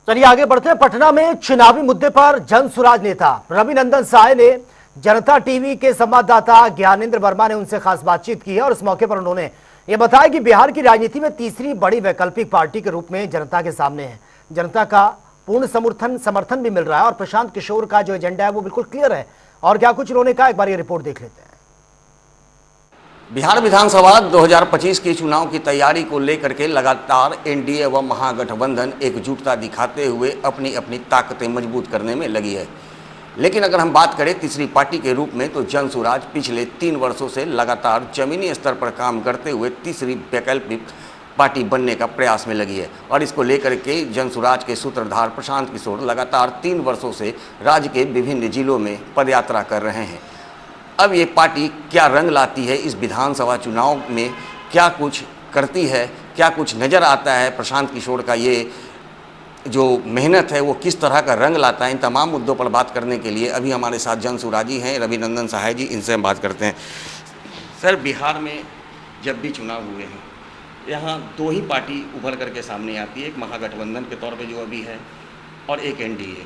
चलिए आगे बढ़ते हैं। पटना में चुनावी मुद्दे पर जनसुराज नेता रविनंदन सहाय ने जनता टीवी के संवाददाता ज्ञानेंद्र वर्मा ने उनसे खास बातचीत की है और इस मौके पर उन्होंने ये बताया कि बिहार की राजनीति में तीसरी बड़ी वैकल्पिक पार्टी के रूप में जनता के सामने है। जनता का पूर्ण समर्थन भी मिल रहा है और प्रशांत किशोर का जो एजेंडा है वो बिल्कुल क्लियर है। और क्या कुछ उन्होंने कहा, एक बार ये रिपोर्ट देख लेते हैं। बिहार विधानसभा 2025 के चुनाव की तैयारी को लेकर के लगातार एनडीए व महागठबंधन एकजुटता दिखाते हुए अपनी अपनी ताकतें मजबूत करने में लगी है। लेकिन अगर हम बात करें तीसरी पार्टी के रूप में, तो जनसुराज पिछले 3 वर्षों से लगातार जमीनी स्तर पर काम करते हुए तीसरी वैकल्पिक पार्टी बनने का प्रयास में लगी है। और इसको लेकर के जनसुराज के सूत्रधार प्रशांत किशोर लगातार 3 वर्षों से राज्य के विभिन्न जिलों में पदयात्रा कर रहे हैं। अब ये पार्टी क्या रंग लाती है इस विधानसभा चुनाव में, क्या कुछ करती है, क्या कुछ नज़र आता है, प्रशांत किशोर का ये जो मेहनत है वो किस तरह का रंग लाता है, इन तमाम मुद्दों पर बात करने के लिए अभी हमारे साथ जनसुराजी हैं रविनंदन सहाय जी। इनसे हम बात करते हैं। सर, बिहार में जब भी चुनाव हुए हैं, यहाँ 2 ही पार्टी उभर करके सामने आती है, एक महागठबंधन के तौर पर जो अभी है और एक एनडीए।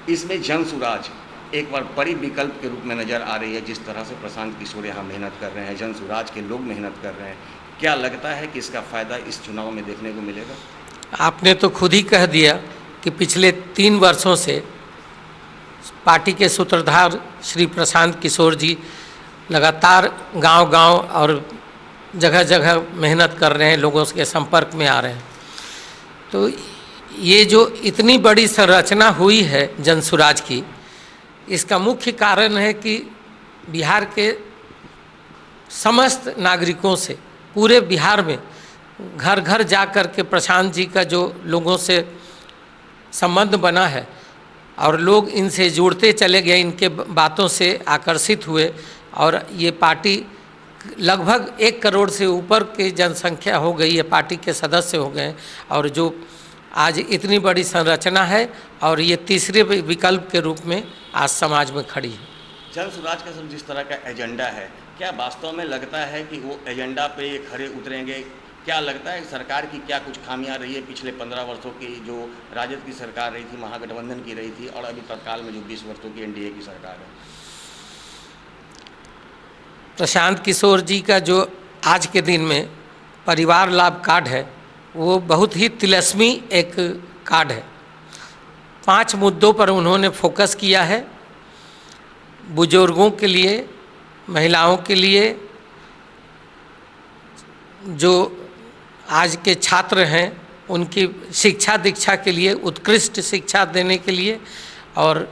इसमें जनसुराज एक बार बड़ी विकल्प के रूप में नज़र आ रही है। जिस तरह से प्रशांत किशोर यहाँ मेहनत कर रहे हैं, जनसुराज के लोग मेहनत कर रहे हैं, क्या लगता है कि इसका फ़ायदा इस चुनाव में देखने को मिलेगा? आपने तो खुद ही कह दिया कि पिछले 3 वर्षों से पार्टी के सूत्रधार श्री प्रशांत किशोर जी लगातार गांव-गांव और जगह जगह मेहनत कर रहे हैं, लोगों के संपर्क में आ रहे हैं। तो ये जो इतनी बड़ी संरचना हुई है जनसुराज की, इसका मुख्य कारण है कि बिहार के समस्त नागरिकों से पूरे बिहार में घर घर जा कर के प्रशांत जी का जो लोगों से संबंध बना है और लोग इनसे जुड़ते चले गए, इनके बातों से आकर्षित हुए और ये पार्टी लगभग 1 करोड़ से ऊपर की जनसंख्या हो गई है, पार्टी के सदस्य हो गए और जो आज इतनी बड़ी संरचना है और ये तीसरे विकल्प के रूप में आज समाज में खड़ी है। जनसुराज का सब जिस तरह का एजेंडा है, क्या वास्तव में लगता है कि वो एजेंडा पे ये खरे उतरेंगे? क्या लगता है सरकार की क्या कुछ खामियां रही है पिछले 15 वर्षों की, जो राजद की सरकार रही थी, महागठबंधन की रही थी, और अभी तत्काल में जो 20 वर्षों की एनडीए की सरकार है? प्रशांत किशोर जी का जो आज के दिन में परिवार लाभ कार्ड है वो बहुत ही तिलस्मी एक कार्ड है। 5 मुद्दों पर उन्होंने फोकस किया है। बुजुर्गों के लिए, महिलाओं के लिए, जो आज के छात्र हैं उनकी शिक्षा दीक्षा के लिए, उत्कृष्ट शिक्षा देने के लिए, और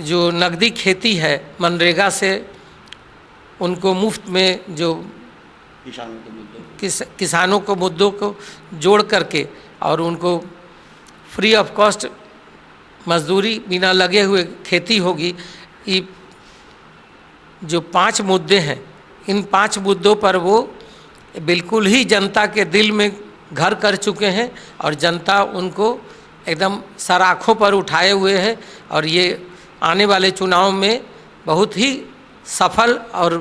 जो नगदी खेती है मनरेगा से उनको मुफ्त में जो किसानों को मुद्दों को जोड़ करके और उनको फ्री ऑफ कॉस्ट मजदूरी बिना लगे हुए खेती होगी। ये जो 5 मुद्दे हैं, इन 5 मुद्दों पर वो बिल्कुल ही जनता के दिल में घर कर चुके हैं और जनता उनको एकदम सराखों पर उठाए हुए है और ये आने वाले चुनाव में बहुत ही सफल और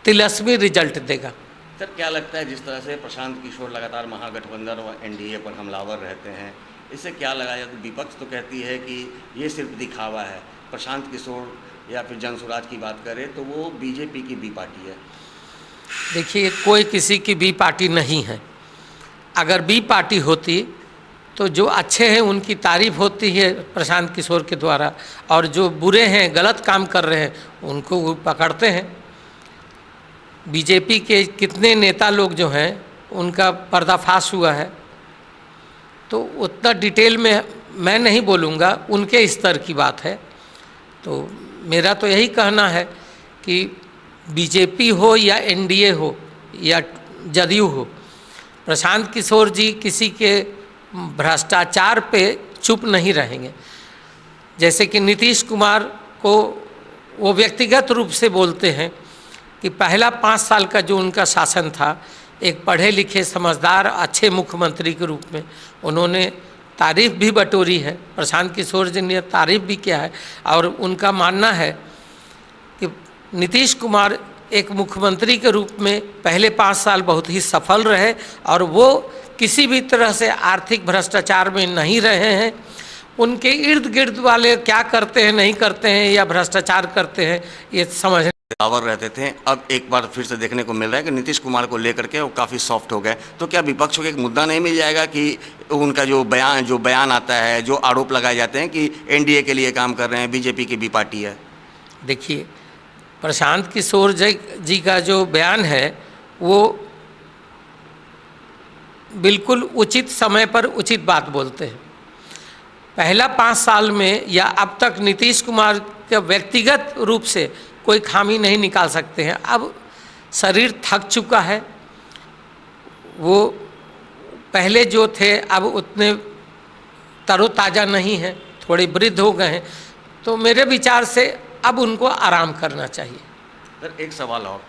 तिलस्मी रिजल्ट देगा। सर, क्या लगता है जिस तरह से प्रशांत किशोर लगातार महागठबंधन और एनडीए पर हमलावर रहते हैं, इससे क्या लगा जाता है? विपक्ष तो कहती है कि ये सिर्फ दिखावा है। प्रशांत किशोर या फिर जनसुराज की बात करें तो वो बीजेपी की बी पार्टी है। देखिए, कोई किसी की बी पार्टी नहीं है। अगर बी पार्टी होती तो जो अच्छे हैं उनकी तारीफ होती है प्रशांत किशोर के द्वारा, और जो बुरे हैं, गलत काम कर रहे हैं, उनको वो पकड़ते हैं। बीजेपी के कितने नेता लोग जो हैं उनका पर्दाफाश हुआ है, तो उतना डिटेल में मैं नहीं बोलूँगा, उनके स्तर की बात है। तो मेरा तो यही कहना है कि बीजेपी हो या एनडीए हो या जदयू हो, प्रशांत किशोर जी किसी के भ्रष्टाचार पे चुप नहीं रहेंगे। जैसे कि नीतीश कुमार को वो व्यक्तिगत रूप से बोलते हैं कि पहला 5 साल का जो उनका शासन था, एक पढ़े लिखे समझदार अच्छे मुख्यमंत्री के रूप में उन्होंने तारीफ भी बटोरी है। प्रशांत किशोर जी ने तारीफ भी किया है और उनका मानना है कि नीतीश कुमार एक मुख्यमंत्री के रूप में पहले 5 साल बहुत ही सफल रहे और वो किसी भी तरह से आर्थिक भ्रष्टाचार में नहीं रहे हैं। उनके इर्द गिर्द वाले क्या करते हैं नहीं करते हैं या भ्रष्टाचार करते हैं ये समझ दावर रहते थे, अब एक बार फिर से देखने को मिल रहा है कि नीतीश कुमार को लेकर के वो काफ़ी सॉफ्ट हो गए। तो क्या विपक्ष को एक मुद्दा नहीं मिल जाएगा कि उनका जो बयान आता है, जो आरोप लगाए जाते हैं कि एनडीए के लिए काम कर रहे हैं, बीजेपी की भी पार्टी है? देखिए, प्रशांत किशोर जी का जो बयान है वो बिल्कुल उचित समय पर उचित बात बोलते हैं। पहला 5 साल में या अब तक नीतीश कुमार के व्यक्तिगत रूप से कोई खामी नहीं निकाल सकते हैं। अब शरीर थक चुका है, वो पहले जो थे अब उतने तरोताज़ा नहीं हैं, थोड़े वृद्ध हो गए हैं। तो मेरे विचार से अब उनको आराम करना चाहिए। सर एक सवाल और,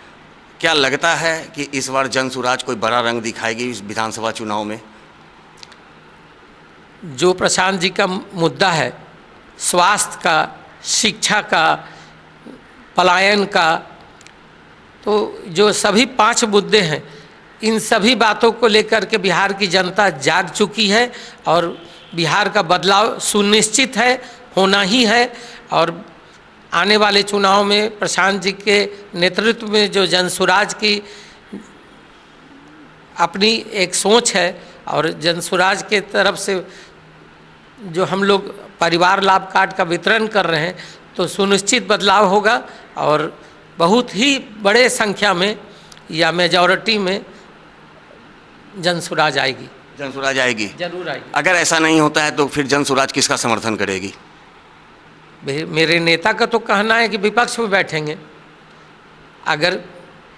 क्या लगता है कि इस बार जनसुराज कोई बड़ा रंग दिखाएगी इस विधानसभा चुनाव में? जो प्रशांत जी का मुद्दा है, स्वास्थ्य का, शिक्षा का, पलायन का, तो जो सभी 5 मुद्दे हैं, इन सभी बातों को लेकर के बिहार की जनता जाग चुकी है और बिहार का बदलाव सुनिश्चित है, होना ही है। और आने वाले चुनाव में प्रशांत जी के नेतृत्व में जो जनसुराज की अपनी एक सोच है और जनसुराज के तरफ से जो हम लोग परिवार लाभ कार्ड का वितरण कर रहे हैं, तो सुनिश्चित बदलाव होगा और बहुत ही बड़े संख्या में या मेजॉरिटी में जनसुराज आएगी। जनसुराज आएगी, जरूर आएगी। अगर ऐसा नहीं होता है तो फिर जनसुराज किसका समर्थन करेगी? मेरे नेता का तो कहना है कि विपक्ष में बैठेंगे। अगर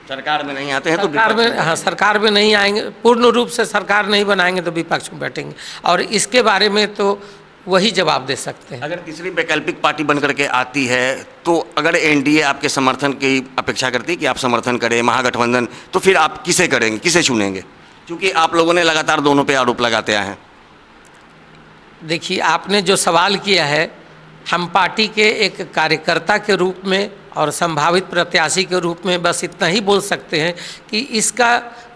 सरकार में नहीं आते हैं तो सरकार में, हाँ, सरकार में नहीं आएंगे, पूर्ण रूप से सरकार नहीं बनाएंगे तो विपक्ष में बैठेंगे और इसके बारे में तो वही जवाब दे सकते हैं। अगर तीसरी वैकल्पिक पार्टी बन करके आती है तो अगर एनडीए आपके समर्थन की अपेक्षा करती है कि आप समर्थन करें महागठबंधन, तो फिर आप किसे करेंगे, किसे चुनेंगे? क्योंकि आप लोगों ने लगातार दोनों पे आरोप लगाते आए हैं। देखिए, आपने जो सवाल किया है, हम पार्टी के एक कार्यकर्ता के रूप में और संभावित प्रत्याशी के रूप में बस इतना ही बोल सकते हैं कि इसका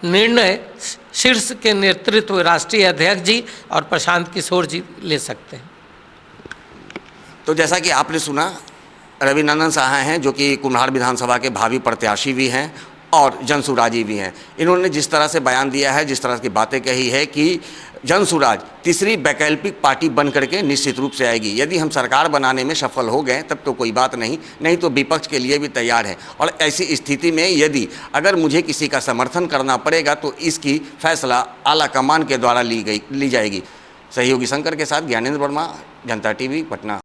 निर्णय शीर्ष के नेतृत्व राष्ट्रीय अध्यक्ष जी और प्रशांत किशोर जी ले सकते हैं। तो जैसा कि आपने सुना, रविनंदन साहा हैं जो कि कुम्हार विधानसभा के भावी प्रत्याशी भी हैं और जनसुराजी भी हैं। इन्होंने जिस तरह से बयान दिया है, जिस तरह की बातें कही है कि जनसुराज तीसरी वैकल्पिक पार्टी बन करके निश्चित रूप से आएगी। यदि हम सरकार बनाने में सफल हो गए तब तो कोई बात नहीं, नहीं तो विपक्ष के लिए भी तैयार है। और ऐसी स्थिति में यदि अगर मुझे किसी का समर्थन करना पड़ेगा तो इसकी फैसला आला कमान के द्वारा ली जाएगी। सहयोगी शंकर के साथ ज्ञानेंद्र वर्मा, जनता टीवी, पटना।